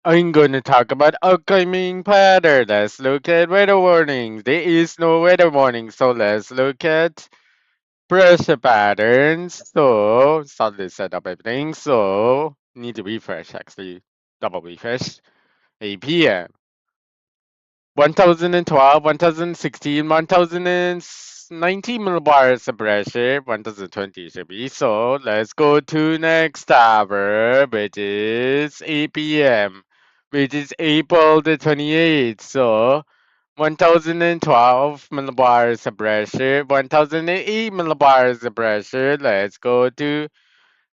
I'm going to talk about upcoming pattern. Let's look at weather warnings. There is no weather warning, so let's look at pressure patterns. So, suddenly set up everything. So, need to refresh actually. Double refresh. APM. 1012, 1016, 1019 millibars of pressure, 1020 should be. So let's go to next hour, which is 8 p.m., which is April the 28th. So 1012 millibars of pressure, 1008 millibars of pressure. Let's go to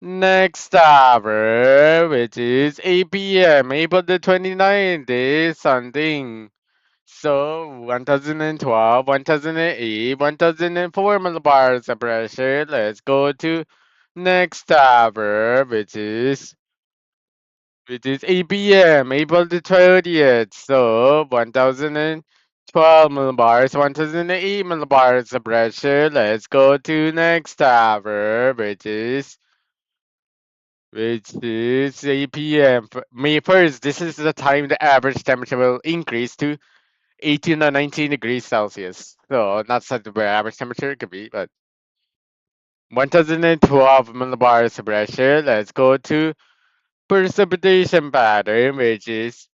next hour, which is 8 p.m., April the 29th is something. So 1012, 1008, 1004 millibars of pressure. Let's go to next hour, which is 8 p.m. April the 30th. So 1012 millibars, 1008 millibars of pressure. Let's go to next hour, which is 8 p.m. May 1st. This is the time the average temperature will increase to 18 or 19 degrees Celsius. So not such a very average temperature it could be, but 1012 millibars of pressure. Let's go to precipitation pattern, which is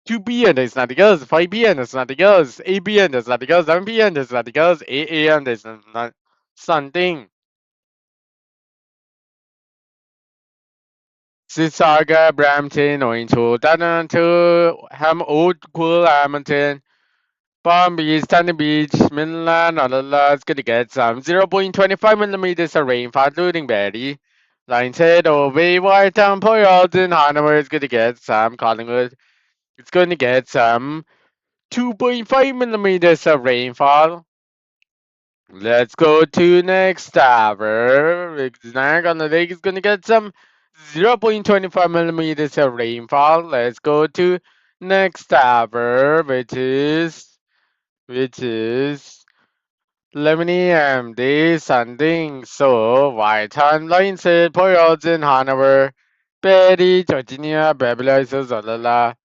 2 p.m. There's nothing else. 5 p.m. There's nothing else. 8 p.m. There's nothing else. 7 p.m. There's nothing else. 8 a.m. There's not something. Sissaga, Brampton, Orange, Darlington, Ham, Old Cool, Hamilton. Palm Beach, Sunny Beach, Midland, Honolulu's gonna get some 0.25 millimeters of rainfall, including Betty. Line said, over Whitetown, Port Alton, Hanover is gonna get some. Collingwood, it's gonna get some 2.5 millimeters of rainfall. Let's go to next hour. Niagara Lake is gonna get some 0.25 millimeters of rainfall. Let's go to next hour, which is 11 a.m. This Sunday. So, White Line said, Poyodzen, Hanover, Betty, Georgia, Babylon, Zolala,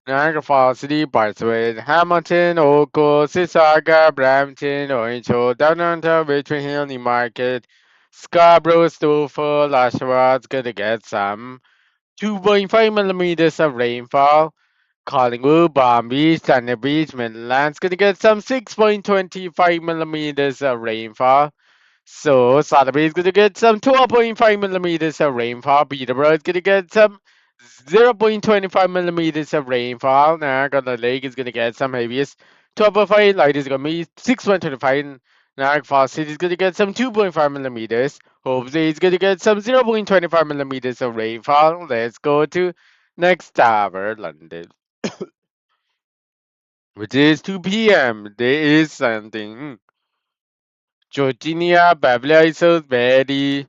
Niagara Falls City, Bartswood, Hamilton, Oako, Sissaga, Brampton, Orange, Downtown, Richmond Hill, Newmarket, Scarborough, Stouffville, Oshawa's gonna get some 2.5 millimeters of rainfall. Collingwood, Palm Beach, Thunder Beach, Midlands gonna get some 6.25 millimeters of rainfall. So Sudbury is gonna get some 12.5 millimeters of rainfall. Peterborough is gonna get some 0.25 millimeters of rainfall. Niagara Lake is gonna get some heaviest 12.5. Light is gonna be 6.25. Niagara Falls City is gonna get some 2.5 millimeters. Hope is gonna get some 0.25 millimeters of rainfall. Let's go to next tower, London, which is 2 p.m. There is something. Georgia, Beverly Hills, Betty,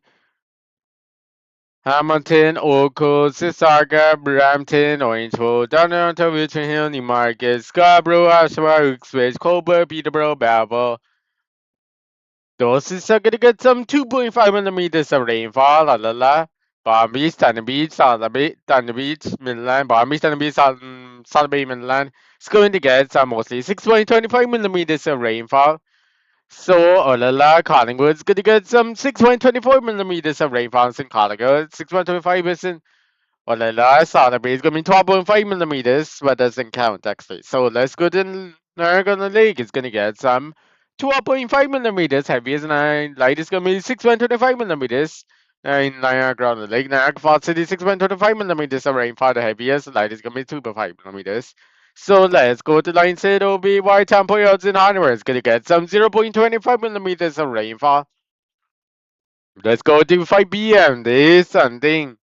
Hamilton, Oakville, Sissaga, Brampton, Orangeville, Downtown, Richmond Hill, Newmarket, Scarborough, Oshawa, Uxbridge, Colbert, Peterborough, Belleville. Those is gonna get some 2.5 millimeters of rainfall. La la la. Palm Beach, Thunder Beach, Thunder Beach, Midland, Palm Beach, Thunder Beach, South Bay, Midland. It's going to get some mostly 6.25 millimeters of rainfall. So, Olala, Collingwood's gonna get some 6.24 millimeters of rainfall in Collingwood. 6.25 is in Olala, Sotheby is gonna be 12.5 millimeters, but doesn't count actually. So let's go to Niagara Lake. It's gonna get some 12.5 millimeters. Heaviest and light is gonna be 6.25 millimeters. In Niagara Lake, Niagara Falls City, 6.25 millimeters of rainfall. The heaviest light is gonna be 2.5 millimeters. So let's go to line said OB White Temple Yards in Hanover. It's gonna get some 0.25 millimeters of rainfall. Let's go to 5 p.m. This something.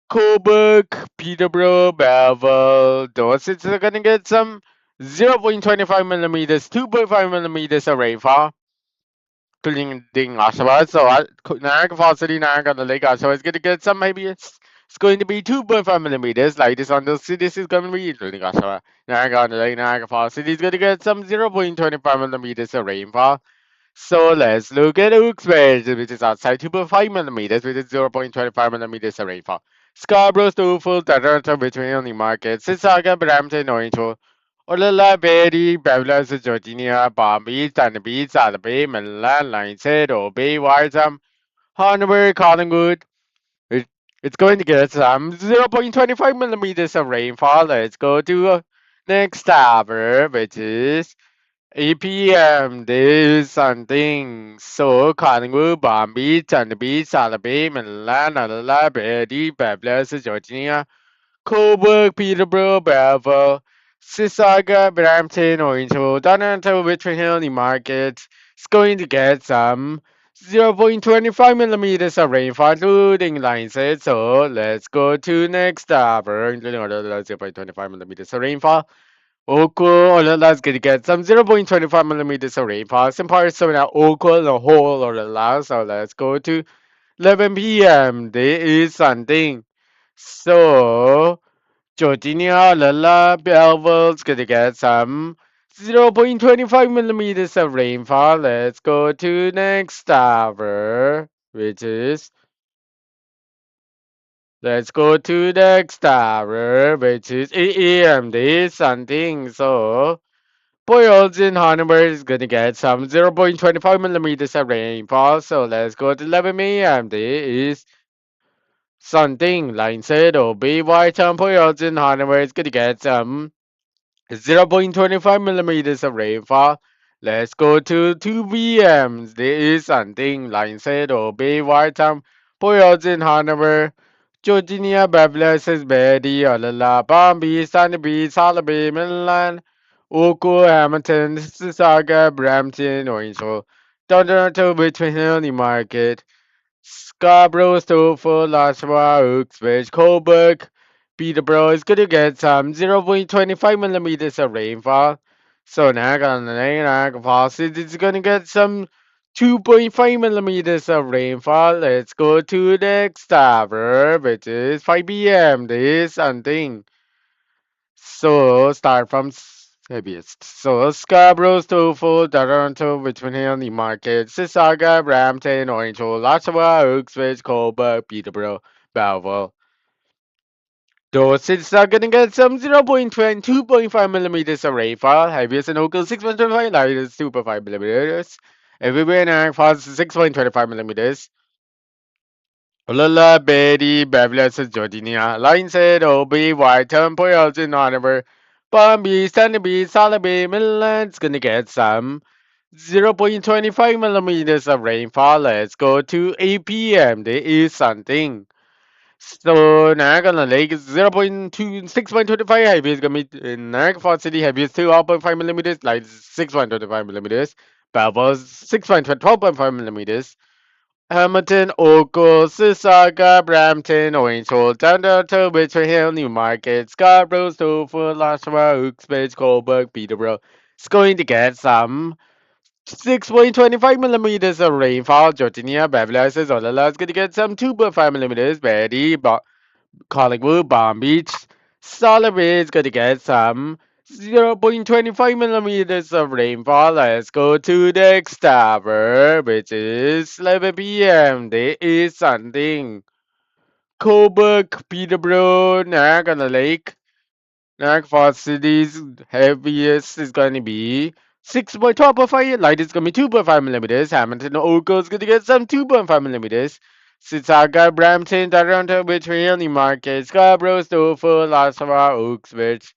Coburg, Peterborough, Belleville. Those it's gonna get some 0.25 millimeters, 2.5 millimeters of rainfall. Including Oshawa. So Niagara Falls City, Niagara Lake, Oshawa is gonna get some maybe it's going to be 2.5 millimeters. Like this on the cities is gonna be including Oshawa. Niagara Lake, Niagara Falls City is gonna get some 0.25 millimeters of rainfall. So let's look at Uxbridge, which is outside 2.5 millimeters, which is 0.25 millimeters of rainfall. Scarborough, Stouffle, Toronto, between the markets, Sissaga, Brampton, Orange, Olala, Betty, Babylon, Georgia, Palm Beach, and the Beach, Alabama, Milan, Lionshead, Obey, Waltham, Hanover, Collingwood. It, it's going to get some 0.25 millimeters of rainfall. Let's go to next hour, which is 8 p.m. This something. So, Collingwood, Palm Beach, and the Beach, Alabama, Milan, Alala, Betty, Babylon, Georgia. Coburg, Peterborough, Belleville, Sissaga, Brampton, Orangeville, Donington, Richmond Hill, Newmarket. It's going to get some 0.25 millimeters of rainfall, including Lionshead. So let's go to next hour, including all of the 0.25 millimeters of rainfall. Oku, going to get some 0.25 millimeters of rainfall. Some parts of that Oku, the whole Olala. So let's go to 11 p.m. There is something. So, Georgia, Lala, Belleville's gonna get some 0.25 millimeters of rainfall. Let's go to next hour, which is let's go to next hour, which is 8 a.m. This something. So, Boyles in Hanover is gonna get some 0.25 millimeters of rainfall. So let's go to 11 a.m. This is something. Line said, oh, BY Town Boyles in Hanover is gonna get some 0.25 millimeters of rainfall. Let's go to 2 p.m. There is something line said obey Whiteham, Boyles Hanover, Georgia, Babylon, Betty, Olala, Palm Beach, Sunny Beach, Salaby, Midland, Oku, Hamilton, Saga, Brampton, Orange, Toronto, Richmond Hill, Newmarket. Scarborough, Stouffle, Oshawa, Uxbridge, Coburg, Peterborough is going to get some 0.25 millimeters of rainfall. So Naga Falls is going to get some 2.5 millimeters of rainfall. Let's go to the next hour, which is 5 p.m. This something. So start from heaviest. So Scarborough, Stouffle, Toronto, Richmond Hill, Newmarket, Sissaga, Brampton, Orange, Oshawa, Uxbridge, Coburg, Peterborough, Belleville. Those cities are gonna get some 0.2.5 millimeters of rainfall. Heaviest and local 6.25, lightest 2.5 millimeters. Everywhere in Niagara Falls 6.25 millimeters. Olala, Betty, Babylon, Georgia, Lionshead, Obi, Whiteham, Boyles, Hanover, Palm Beach, Sandy Beach, Salaby, Midland's gonna get some 0.25 millimeters of rainfall. Let's go to 8 p.m. There is something. So Niagara Lake is 0.2, 6.25 heavy is gonna be in Niagara Falls City heavy is 2.5 millimeters, light is 6.25 millimeters, Belleville 6.12.5 millimeters. Hamilton, Oakville, Sissaga, Brampton, Orange Hole, Downtown, Richmond Hill, Newmarket, Scarborough, Stouffle, Oshawa, Uxbridge, Coburg, Peterborough. It's going to get some 6.25 millimeters of rainfall. Georgia, Beverly Hills, Olala is going to get some 2.5 millimeters. Betty, Collingwood, Palm Beach, Solid is going to get some 0.25 millimeters of rainfall. Let's go to the next hour, which is 11 p.m. There is something. Coburg, Peterborough, Niagara Lake, Niagara Falls City's heaviest is going to be 6.12.5. Light is going to be 2.5 millimeters. Hamilton, Oakville is going to get some 2.5 millimeters. Sissaga, Brampton, Toronto, Richmond, Newmarket, Scarborough, Stouffle, Oshawa, Uxbridge.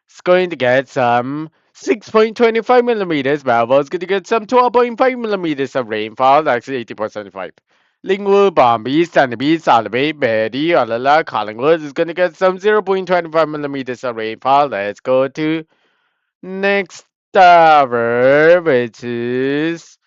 It's going to get some 6.25 millimeters. Belleville is going to get some 12.5 millimeters of rainfall, actually 80.75. Lingwood, Bombay, Sandy Beach, Salabay, Betty, Olala, Collingwood is going to get some 0.25 millimeters of rainfall. Let's go to next tower, which is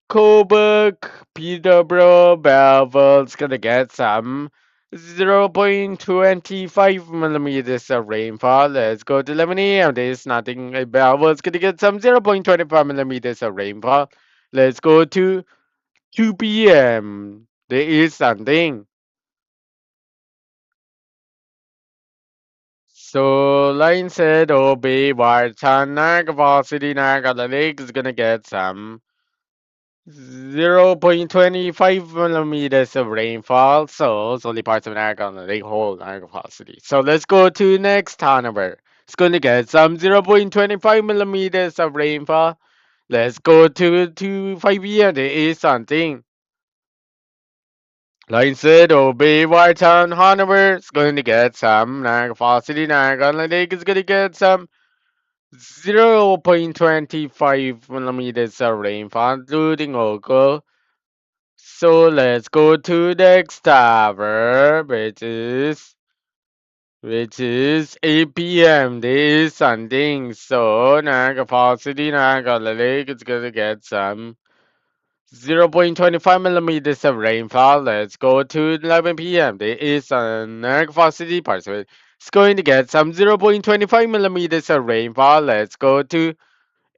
Coburg, Peterborough, Belleville's gonna get some 0.25 millimeters of rainfall. Let's go to 11 a.m. There's nothing. Belleville's gonna get some 0.25 millimeters of rainfall. Let's go to 2 p.m. There is something. So, line said, obey, Wartan, Naga City, Naga, the lake is gonna get some. 0.25 millimeters of rainfall, so it's only parts of Niagara on the lake whole Niagara Falls City. So let's go to next Hanover. It's going to get some 0.25 millimeters of rainfall. Let's go to 5 year. There is something. Like I said, Obey Whitetown Hanover is going to get some. Niagara Falls City, Niagara on the lake is going to get some 0.25 millimeters of rainfall, including local. So let's go to the next tower, which is 8 p.m. There is something. So Niagara Falls City, Niagara Lake is gonna get some 0.25 millimeters of rainfall. Let's go to 11 p.m. There is Niagara Falls City parts of it. It's going to get some 0.25 millimeters of rainfall. Let's go to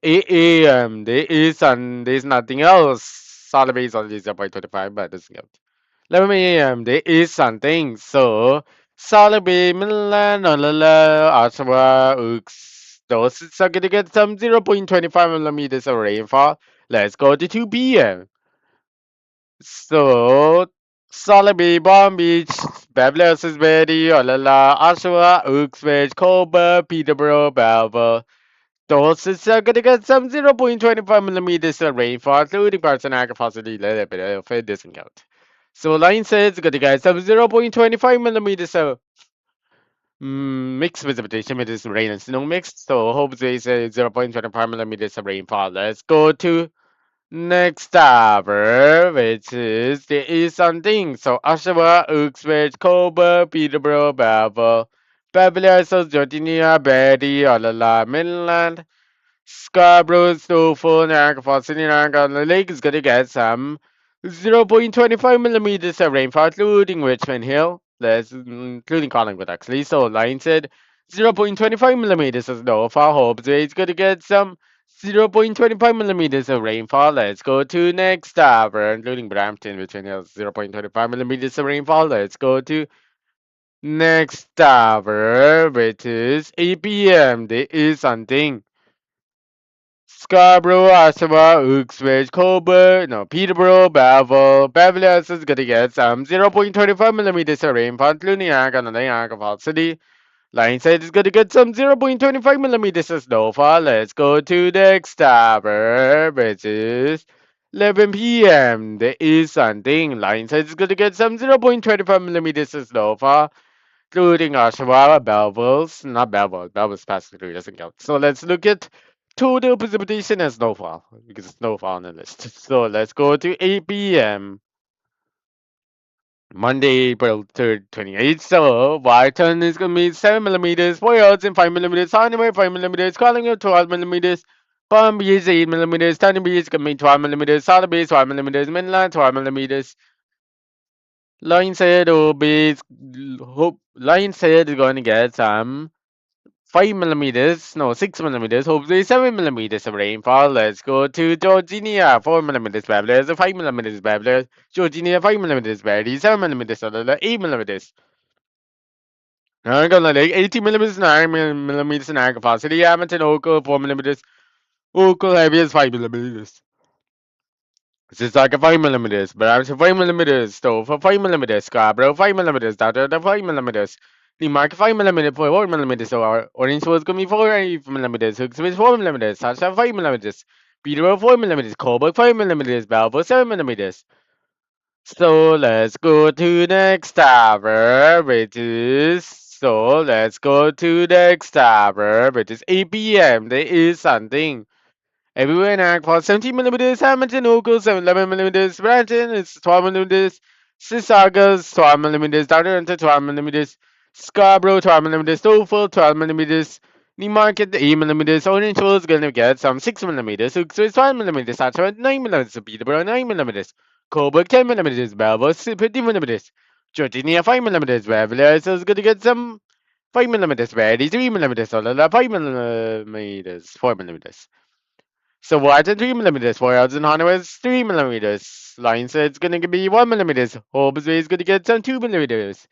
8 a.m. There's nothing else. Solid base only 0.25, but doesn't count. 11 a.m. There is something. So solid base Milan, Ottawa, Ooks. Those are gonna get some 0.25 millimeters of rainfall. Let's go to 2 p.m. So solid base Palm Beach, Beverly Hills, Betty, Oshawa, Uxbridge, Colbert, Peterborough, Belleville. Those are gonna get some 0.25 millimeters of rainfall, including parts of Niagara Falls, a little bit of a discount. So line says it's gonna get some 0.25 millimeters of mixed precipitation with this rain and snow mixed. So hopefully it's 0.25 millimeters of rainfall. Let's go to next tower, which is there is something. So Oshawa, Uxbridge, Colbert, Peterborough, Belleville, Beverly Hills, Georgia, Betty, Olala, Midland. Scarborough, Snowfall, Niagara Falls, City, Niagara the Lake is gonna get some 0.25 millimeters of rainfall, including Richmond Hill. That's including Collingwood actually. So line said 0.25 millimeters of snowfall. Hope it's gonna get some 0.25 millimeters of rainfall. Let's go to next tower, including Brampton, Richmond Hill, 0.25 millimeters of rainfall. Let's go to next tower, which is 8 p.m. There is something. Scarborough, Oshawa, Uxbridge, Colbert, no, Peterborough, Belleville. Beverly Hills is gonna get some 0.25 millimeters of rainfall, including Niagara and Niagara Falls City. Lionside is gonna get some 0.25 millimeters of snowfall. Let's go to the next tower, which is 11 p.m. There is something. Lionside is gonna get some 0.25 millimeters of snowfall, including Oshawa, Belleville's, not Belleville, Belleville's past through doesn't count. So let's look at total precipitation and snowfall, because it's snowfall on the list. So let's go to 8 p.m. Monday, April 3rd, 28th. So Washington is gonna be 7 millimeters, Boyards and 5 millimeters, Hanover 5 millimeters, Collingwood 12 millimeters, Palm Beach 8 millimeters, Tiny Beach is gonna be 12 millimeters, Solid Bay 12 millimeters, Midland 12 millimeters. Line said will be hope Line said is going to get some 5 millimeters, no 6 millimeters, hopefully 7 millimeters of rainfall. Let's go to Georgia, 4 millimeters Babblers, 5 millimeters Babblers, Georgia 5 millimeters Barry, 7 millimeters, 8 millimeters. I'm gonna like 18 millimeters, 9 millimeters in capacity, Edmonton, Oakville 4 millimeters, Oakville heavy is 5 millimeters. This is like a 5 millimeters, but I'm 5 millimeters, stove for 5 millimeters, Scarborough 5 millimeters, Doctor 5 millimeters. The mark 5 millimeters for 4 millimeters, so our orange was gonna be 4 millimeters, Hooks with 4 millimeters, Sasha 5 millimeters, Peterborough 4 millimeters, Colbert 5 millimeters, Balfour 7 millimeters. So let's go to next tower, which is let's go to next tower, which is 8 p.m. There is something. Everywhere in Agpal, 17 millimeters, Hamilton, Oakville, 11 millimeters, Brampton is 12 millimeters, Sissagas, 12 millimeters, Darlington, 12 millimeters, Scarborough, 12 millimeters, Stouffville, 12 millimeters, Newmarket, 8 millimeters, Orange is gonna get some 6 millimeters, Uxbridge, 12 millimeters, Satchel, 9 millimeters, Peterborough, 9 millimeters, Coburg, 10 millimeters, Belvoir, 50 millimeters, Georgia, 5 millimeters, Beverly is gonna get some 5 millimeters, Ready, 3 millimeters, 5 millimeters, 4 millimeters. So what's 3 millimeters? 4,000 Honda is 3 millimeters. Line said it's gonna be 1 millimeters. Hobbs is gonna get some 2 millimeters.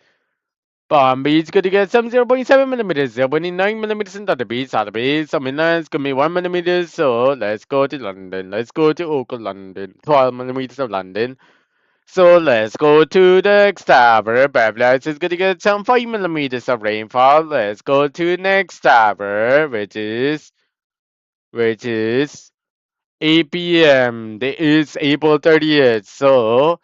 Palm Beach gonna get some 0.7 millimeters, 0.9 millimeters in the beach, other beach, some inlands gonna be 1 millimeter. So let's go to London. Let's go to Oakland, London. 12 millimeters of London. So let's go to the next tower. Babylon is gonna get some 5 millimeters of rainfall. Let's go to next tower, which is 8 p.m. It is April 30th. So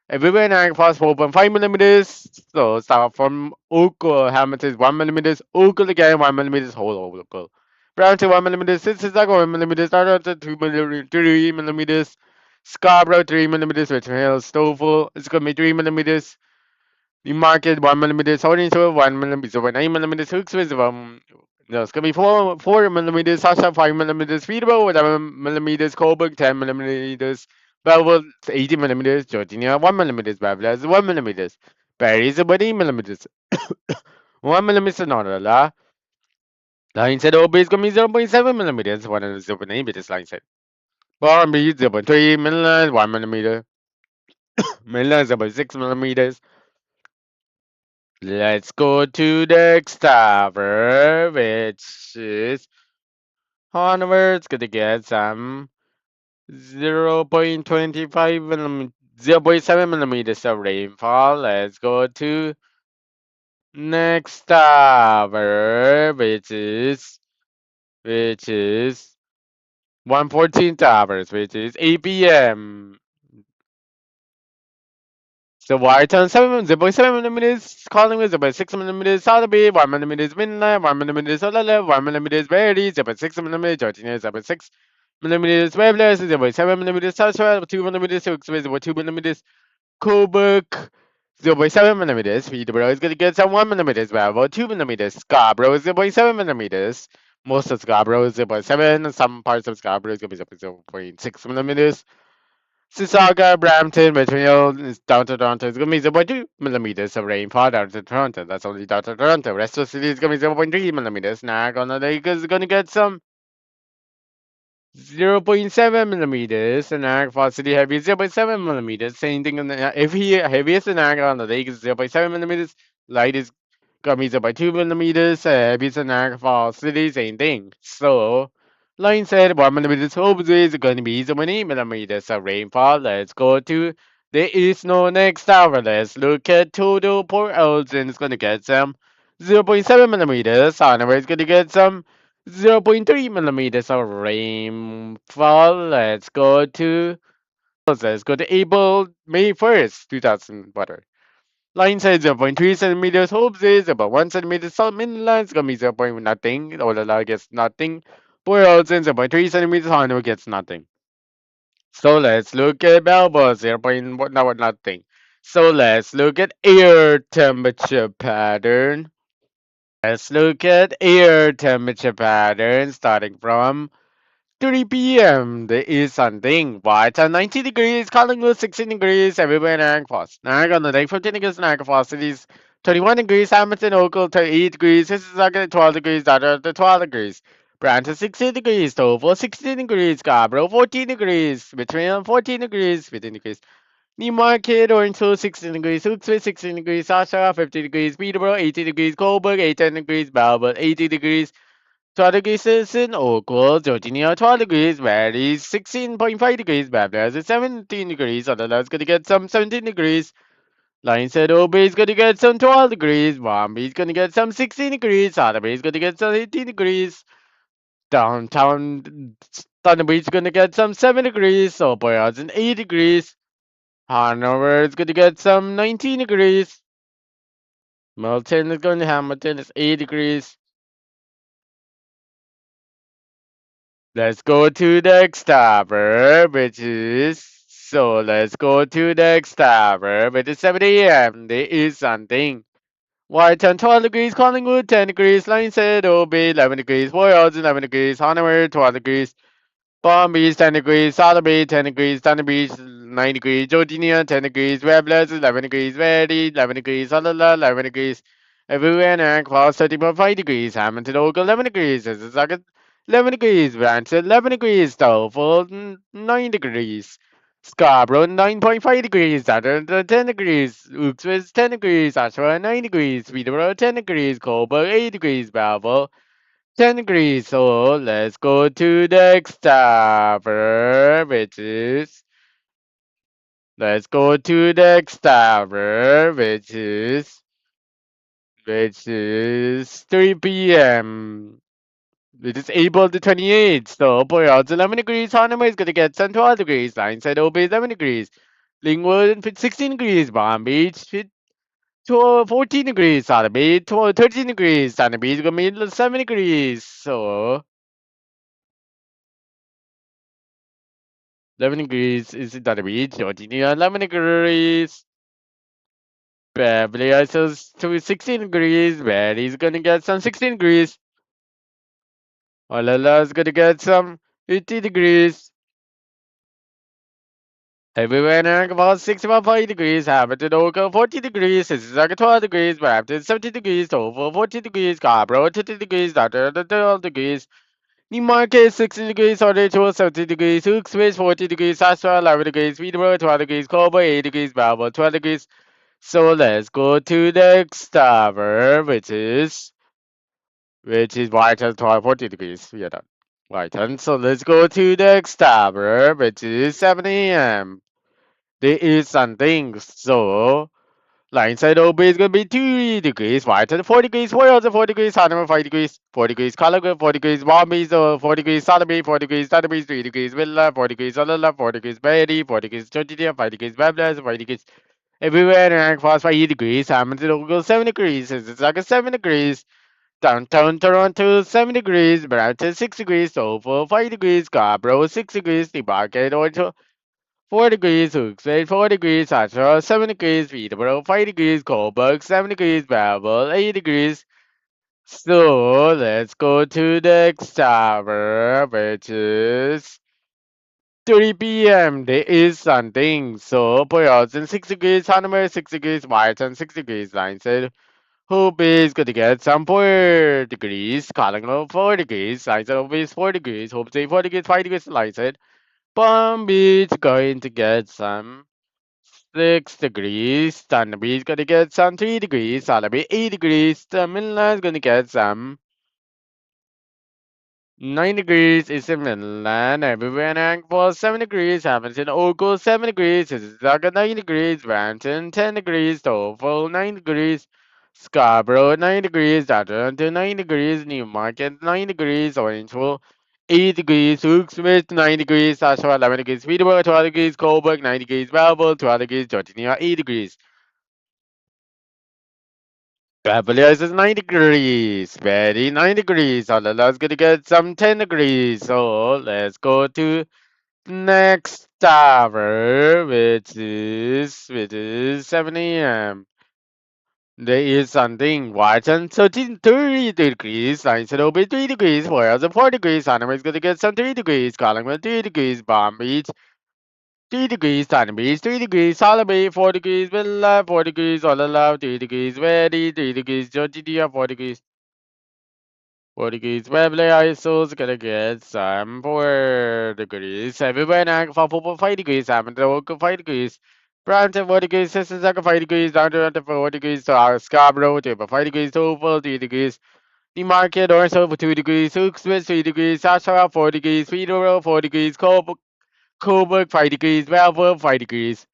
everywhere in Niagara Falls 4.5 millimeters. So start from Oakland, Hamilton 1 millimeters, Oakland again 1 millimeters, whole Oakland. Brampton 1 millimeters, Mississauga 1 millimeters, Darlington 2 millimeters, 3 millimeters, Scarborough 3 millimeters, Richmond Hill, Snowfall, it's gonna be 3 millimeters. The market 1 millimeters, Orange 1 millimeters, 9 millimeters, Hooks is no, it's gonna be 4 millimeters, Sasha 5 millimeters, Peterborough 11 millimeters, Coburg 10 millimeters, Belleville 80 millimeters, Georgia 1 millimeters, Babylon 1 millimeters, Paris 1 millimeters, 1 millimeter, Norala. Line said OB is gonna be 0.7 millimeters, 1 and 0.8 meters, line said. Bomb B 0.3 millimeters, 1 millimeter, Milan 0.6 millimeters. Let's go to the next tower, which is Hanover. It's gonna get some 0.25 millimeters, 0.7 millimeters of rainfall. Let's go to next tower, which is 114 towers, which is 8 p.m. So Whiteton 0.7 millimeters, Collingwood 0.6 millimeters, Sotheby 1 millimeters, Winland 1 millimeters, Solala 1 millimeters, Verity 0.6 millimeters, Georgina 0.6 millimeters, Weblers 0.7 millimeters, Southwell 2 millimeters, Hooksville 0.2 millimeters, Coburg 0.7 millimeters, Peterborough is going to get some 1 millimeters, Bravo 2 millimeters, Scarborough 0.7 millimeters, most of Scarborough is 0.7, some parts of Scarborough is going to be 0.6 millimeters. Mississauga, Brampton, Montreal, down to Toronto is going to be 0.2 millimeters of rainfall down to Toronto. That's only down to Toronto. Rest of the city is going to be 0.3 millimeters. Niagara Lake is going to get some 0.7 millimeters. And Niagara Falls City heavy is 0.7 millimeters. Same thing in the heaviest in Niagara Lake is 0.7 millimeters. Light is going to be 0.2 millimeters. Heaviest in Niagara Falls City, same thing. So line said 1 millimeters hopefully is going to be 0.8 millimeters of rainfall. Let's go to there is no next tower. Let's look at total Port Elgin. It's going to get some 0.7 millimeters. Hanover is going to get some 0.3 millimeters of rainfall. Let's go to April May 1st, 2000 water. Line says 0.3 centimeters. Hopes is about 1 centimeter. South Midland is gonna be 0. Nothing. Olala gets nothing. Port Elgin 0.3 centimeters. Hanover gets nothing. So let's look at Balboa 0. No, nothing. So let's look at air temperature pattern. Let's look at air temperature pattern starting from 3 p.m. There is something. White at 90 degrees, Collingwood 16 degrees, everywhere in Niagara Falls. Niagara on the lake 15 degrees, Niagara Falls cities 21 degrees, Hamilton, Oakland 38 degrees, Mississauga 12 degrees, Dada 12 degrees. Brampton 16 degrees, Toval 16 degrees, Scarborough 14 degrees, Richmond 14 degrees, 15 degrees. Newmarket, Orangeville 16 degrees, Hooksville 16 degrees, Sasha 50 degrees, Peterborough 80 degrees, Coburg 18 degrees, Belleville 80 degrees, 12 degrees in Oakville, Georgia 12 degrees, Valley 16.5 degrees, Babylon is 17 degrees, Adela's gonna get some 17 degrees, Line said Obey is gonna get some 12 degrees, Bombay is gonna get some 16 degrees, Sotheby is gonna get some 18 degrees, downtown Thunder Beach is gonna get some 7 degrees, Soapboy Hudson 8 degrees, Hanover is gonna get some 19 degrees, Milton is going to Hamilton is 8 degrees. Let's go to the next tower, which is let's go to the next tower, which is 7 a.m. There is something. Whiteton 12 degrees, Collingwood 10 degrees, Line said Obey 11 degrees, Royals 11 degrees, Hanover 12 degrees, Palm Beach 10 degrees, South Bay 10 degrees, Thunder Beach 9 degrees, Georgia 10 degrees, Weblers 11 degrees, Verity 11 degrees, Solala 11 degrees, everywhere and Class 30.5 degrees, Hamilton Oakland 11 degrees, Mississauga 11 degrees, Brampton 11 degrees, Townful 9 degrees. Scarborough 9.5 degrees, Atlanta 10 degrees, Uxbridge 10 degrees, Oshawa 9 degrees, Peterborough 10 degrees, Coburg 8 degrees, Belleville 10 degrees. So let's go to the next tower, let's go to the next tower, which is 3 p.m. It is April the 28th. So Boyard's 11 degrees. Hanama is going to get some 12 degrees. Lineside Obey 11 degrees. Lingwood 16 degrees. Palm Beach 14 degrees. Southern Beach 13 degrees. Southern Beach is going to be 7 degrees. So 11 degrees is Southern Beach. Georgia 11 degrees. Beverly Hills to 16 degrees. Mary's going to get some 16 degrees. Olala is going to get some 80 degrees. Everywhere in about 65 degrees, Hamilton Oka 40 degrees, Mississauga 12 degrees, Brampton 70 degrees, Tofu 40 degrees, Scarborough 30 degrees, Dr. 12 degrees, Newmarket 60 degrees, Orangewood 70 degrees, Hooksmith 40 degrees, Sastra 11 degrees, Peterborough 12 degrees, Coburg 8 degrees, Melbourne 12 degrees. So let's go to the next tower, which is Whitehaven 40 degrees. We are done. Whitehaven. So let's go to the next tower, which is 7 a.m. There is something. So, line side OB is going to be 2 degrees, white and 4 degrees, Wales 4 degrees, Hanama 5 degrees, 4 degrees, Calaga 4 degrees, Bombies 4 degrees, Salami 4 degrees, Tanabe 3 degrees, Villa 4 degrees, Alala 4 degrees, Betty 4 degrees, Georgia 5 degrees, Bablas 5 degrees, everywhere in rank fast 5 degrees, Hamilton Ogle 7 degrees, it's like 7 degrees. Downtown Toronto 7 degrees, Brampton 6 degrees, Tofu 5 degrees, Scarborough 6 degrees, Newmarket 4 degrees, Hooksville 4 degrees, Oshawa 7 degrees, Peterborough 5 degrees, Coburg 7 degrees, Belleville 8 degrees. So let's go to the next tower, which is 3 p.m. There is something. So Boylston 6 degrees, Hanover 6 degrees, Whiteton 6 degrees, line said. Hope is going to get some 4 degrees, Collingwood 4 degrees, line said Hope is 4 degrees, Hope say 4 degrees, 5 degrees, line said. Palm Beach going to get some 6 degrees. Thunderbee is gonna get some 3 degrees. Salaby 8 degrees. Tamila is gonna get some 9 degrees. Is in Milan. Everywhere in Angkor 7 degrees. Hamilton Ogo 7 degrees. Zaga 9 degrees. Brampton 10 degrees. Toffel 9 degrees. Scarborough 9 degrees. Toronto 9 degrees. Newmarket 9 degrees. Orangeville 8 degrees. Hooksmith 9 degrees. Oshawa 11 degrees. Peterborough 12 degrees. Coburg 9 degrees. Melbourne 12 degrees. Georgia 8 degrees. Cavaliers is 9 degrees. Very 9 degrees. Alala's gonna get some 10 degrees. So let's go to next tower, which is 7 a.m. There is something white and 30 degrees. Lines will be 3 degrees. Whereas 4 degrees. Anima is gonna get some 3 degrees. Collingwood 3 degrees. Palm Beach 3 degrees. Tiny Beach 3 degrees. Solomon 4 degrees. Villa 4 degrees. All 3 degrees. Very 3 degrees. Georgia 4 degrees. 4 degrees. Webley ISO's gonna get some 4 degrees. Everywhere now for 5 degrees. Hamilton 5 degrees. Brampton 4 degrees. Mississauga 5 degrees. Down to 4 degrees. Scarborough 5 degrees. Total 3 degrees. Newmarket also for 2 degrees. Hooksmith 3 degrees. Oshawa 4 degrees. Peterborough 4 degrees. Coburg 5 degrees. Belleville 5 degrees.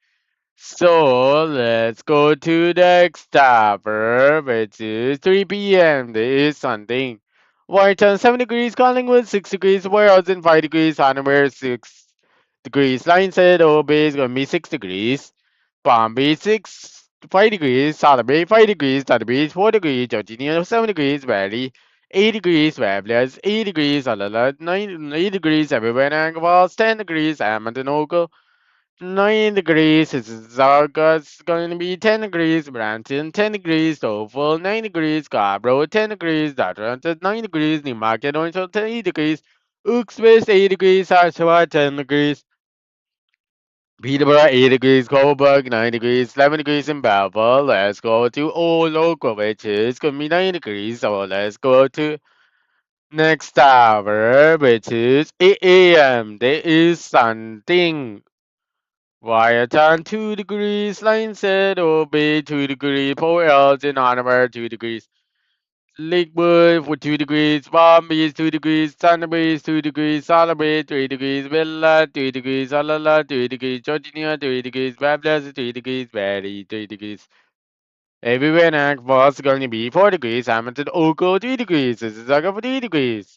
So let's go to the next tower, which is 3 p.m. There is something. Warrington 7 degrees, Collingwood 6 degrees, Warehousen 5 degrees, Hanover 6 degrees, Lineshead, Obey is going to be 6 degrees, Palm Beach 5 degrees, Salome 5 degrees, Thunder Beach 4 degrees, Georgia 7 degrees, Valley 8 degrees, Wablers 8 degrees, Alala 8 degrees, everywhere, Angles 10 degrees, Edmonton, Ogle 9 degrees. Zarga's going to be 10 degrees. Brampton 10 degrees. Toffel 9 degrees. Scarborough 10 degrees. Atlanta 9 degrees. Newmarket also 10 degrees. Uxbridge 8 degrees. Oshawa 10 degrees. Peterborough 8 degrees. Coburg 9 degrees. 11 degrees in Belleville. Let's go to Old Local, which is going to be 9 degrees. So let's go to next tower, which is 8 a.m. There is something. Wyatt 2 degrees, line set, obey 2 degrees, Pole Else in Hanover 2 degrees. Lakewood for 2 degrees, Palm Beach 2 degrees, Santa Beach 2 degrees, Solomon 3 degrees, Villa 3 degrees, Alala 3 degrees, Georgia 3 degrees, Bablas 3 degrees, Valley 3 degrees. Everywhere in was going to be 4 degrees, Hamilton Oco 3 degrees, Mississauga 3 degrees.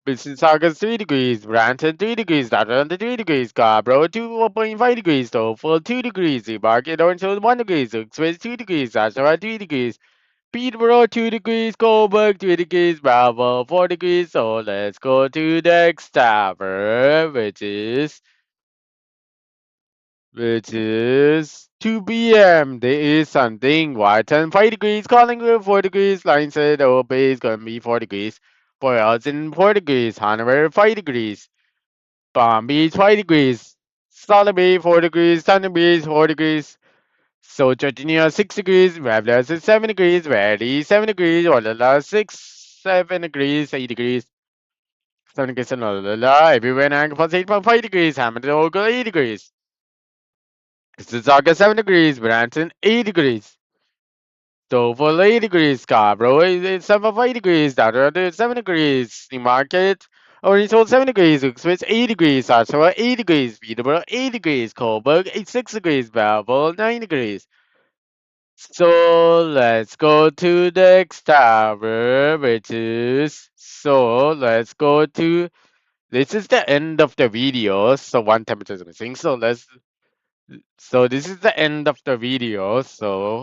Mississauga 3 degrees, Brampton 3 degrees, Atlanta 3 degrees, Scarborough 2.5 degrees, Toffel 2 degrees, Market Orange 1 degrees, Uxbridge 2 degrees, Oshawa 3 degrees, Peterborough 2 degrees, Coburg 3 degrees, Bravo 4 degrees. So let's go to the next tower, which is 2 p.m. There is something. White 5 degrees, Collingwood 4 degrees, Line said Obey is gonna be 4 degrees. For us in 4 degrees, Hanover 5 degrees, Palm Beach 5 degrees, Solid Bay 4 degrees, Thunder Beach 4 degrees. So Georgia 6 degrees, Rablas is 7 degrees, Valley 7 degrees, Walala 6, 7 degrees, 8 degrees, 7 degrees, and Walala, everywhere in Anchor 8.5 degrees, Hamilton Ogle 8 degrees, Mississauga 7 degrees, Brampton 8 degrees, Toffel 8 degrees, Scarborough is 7.5 degrees, Downtown 7 degrees, Newmarket Orange 7 degrees, Uxbridge 8 degrees, Oshawa 8 degrees, Peterborough 8 degrees, Coburg 6 degrees, Belleville 9 degrees. So let's go to the next tower, let's go to, this is the end of the video. So one temperature is missing. So this is the end of the video. So